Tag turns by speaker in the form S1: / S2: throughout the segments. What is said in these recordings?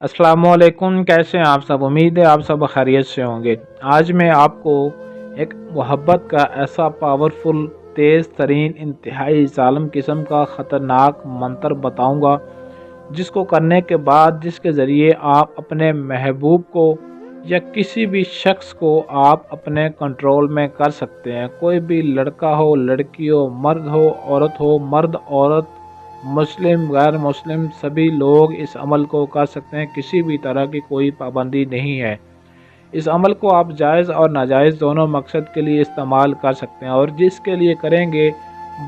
S1: अस्सलामुअलैकुम। कैसे हैं आप सब? उम्मीद है आप सब खैरियत से होंगे। आज मैं आपको एक मोहब्बत का ऐसा पावरफुल, तेज़ तरीन, इंतहाई ज़ालिम किस्म का ख़तरनाक मंत्र बताऊंगा, जिसको करने के बाद जिसके ज़रिए आप अपने महबूब को या किसी भी शख्स को आप अपने कंट्रोल में कर सकते हैं। कोई भी लड़का हो, लड़की हो, मर्द हो, औरत हो, मर्द औरत, मुस्लिम गैर मुस्लिम, सभी लोग इस अमल को कर सकते हैं। किसी भी तरह की कोई पाबंदी नहीं है। इस अमल को आप जायज़ और नाजायज़ दोनों मकसद के लिए इस्तेमाल कर सकते हैं, और जिसके लिए करेंगे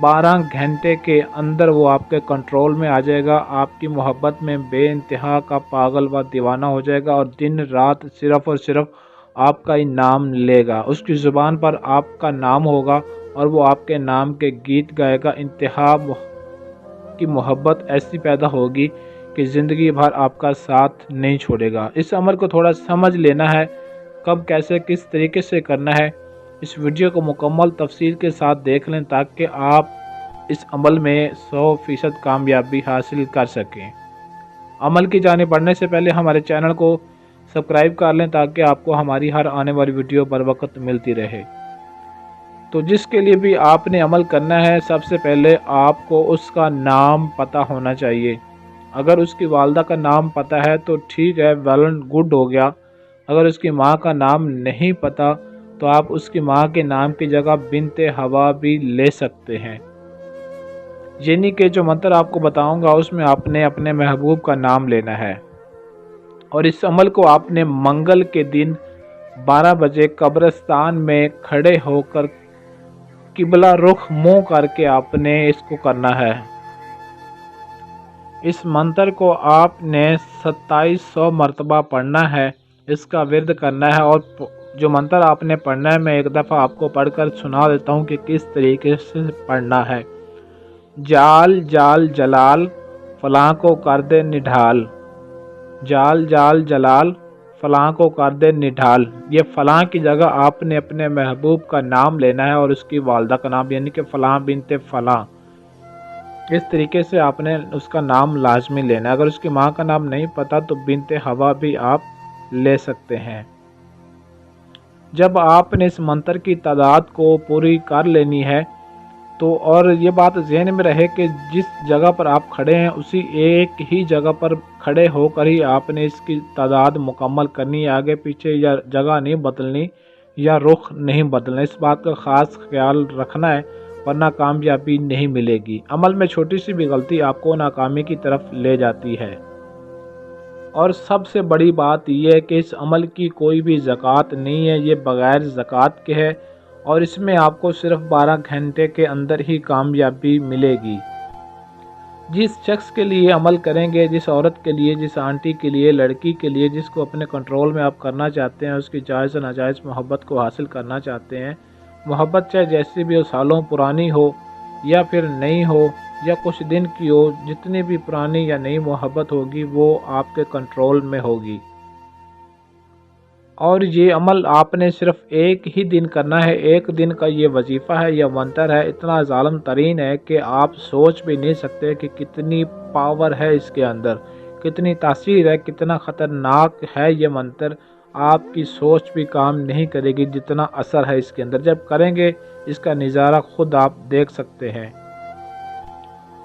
S1: 12 घंटे के अंदर वो आपके कंट्रोल में आ जाएगा। आपकी मोहब्बत में बेइंतहा का पागल व दीवाना हो जाएगा और दिन रात सिर्फ़ और सिर्फ आपका ही नाम लेगा। उसकी ज़ुबान पर आपका नाम होगा और वो आपके नाम के गीत गाएगा। इंतहा की मोहब्बत ऐसी पैदा होगी कि ज़िंदगी भर आपका साथ नहीं छोड़ेगा। इस अमल को थोड़ा समझ लेना है, कब कैसे किस तरीके से करना है। इस वीडियो को मुकम्मल तफसील के साथ देख लें ताकि आप इस अमल में 100% कामयाबी हासिल कर सकें। अमल की जानिब बढ़ने से पहले हमारे चैनल को सब्सक्राइब कर लें ताकि आपको हमारी हर आने वाली वीडियो बर वक्त मिलती रहे। तो जिसके लिए भी आपने अमल करना है, सबसे पहले आपको उसका नाम पता होना चाहिए। अगर उसकी वालदा का नाम पता है तो ठीक है, वेल एंड गुड हो गया। अगर उसकी माँ का नाम नहीं पता तो आप उसकी माँ के नाम की जगह बिनते हवा भी ले सकते हैं। यानी कि जो मंत्र आपको बताऊंगा उसमें आपने अपने महबूब का नाम लेना है, और इस अमल को आपने मंगल के दिन 12 बजे कब्रिस्तान में खड़े होकर किबला रुख मुंह करके आपने इसको करना है। इस मंत्र को आपने 2700 मरतबा पढ़ना है, इसका विर्द करना है। और जो मंत्र आपने पढ़ना है मैं एक दफ़ा आपको पढ़कर सुना देता हूँ कि किस तरीके से पढ़ना है। जाल जाल जलाल फलां को कर दे निढाल, जाल जाल जलाल फलां को कर दे निढाल। ये फलां की जगह आपने अपने महबूब का नाम लेना है और उसकी वालदा का नाम, यानी कि फलां बिनते फलां। इस तरीके से आपने उसका नाम लाजमी लेना है। अगर उसकी माँ का नाम नहीं पता तो बिनते हवा भी आप ले सकते हैं। जब आपने इस मंत्र की तादाद को पूरी कर लेनी है तो, और ये बात ज़हन में रहे कि जिस जगह पर आप खड़े हैं उसी एक ही जगह पर खड़े होकर ही आपने इसकी तादाद मुकम्मल करनी है। आगे पीछे या जगह नहीं बदलनी या रुख नहीं बदलना। इस बात का ख़ास ख्याल रखना है, वरना कामयाबी नहीं मिलेगी। अमल में छोटी सी भी गलती आपको नाकामी की तरफ ले जाती है। और सबसे बड़ी बात यह है कि इस अमल की कोई भी ज़कात नहीं है, ये बग़ैर ज़कात के है, और इसमें आपको सिर्फ 12 घंटे के अंदर ही कामयाबी मिलेगी। जिस शख्स के लिए अमल करेंगे, जिस औरत के लिए, जिस आंटी के लिए, लड़की के लिए, जिसको अपने कंट्रोल में आप करना चाहते हैं, उसकी जायज़ नाजायज़ मोहब्बत को हासिल करना चाहते हैं, मोहब्बत चाहे जैसी भी हो, सालों पुरानी हो या फिर नई हो या कुछ दिन की हो, जितनी भी पुरानी या नई मोहब्बत होगी वो आपके कंट्रोल में होगी। और ये अमल आपने सिर्फ एक ही दिन करना है। एक दिन का ये वजीफ़ा है, यह मंत्र है, इतना ज़ालिम तरीन है कि आप सोच भी नहीं सकते कि कितनी पावर है इसके अंदर, कितनी तासीर है, कितना ख़तरनाक है ये मंत्र। आपकी सोच भी काम नहीं करेगी जितना असर है इसके अंदर। जब करेंगे इसका नज़ारा खुद आप देख सकते हैं।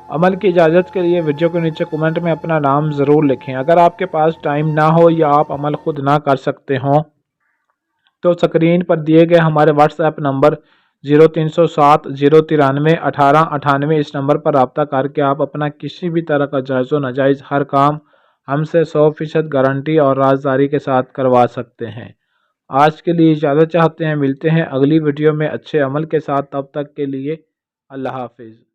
S1: अमल की इजाज़त के लिए वीडियो के नीचे कमेंट में अपना नाम ज़रूर लिखें। अगर आपके पास टाइम ना हो या आप अमल खुद ना कर सकते हों तो स्क्रीन पर दिए गए हमारे व्हाट्सएप नंबर 0307 093 1898 इस नंबर पर रब्ता करके आप अपना किसी भी तरह का जायज़ व नाजायज़ हर काम हमसे 100% गारंटी और राजदारी के साथ करवा सकते हैं। आज के लिए इजाज़त चाहते हैं, मिलते हैं अगली वीडियो में अच्छे अमल के साथ। तब तक के लिए अल्लाह हाफिज़।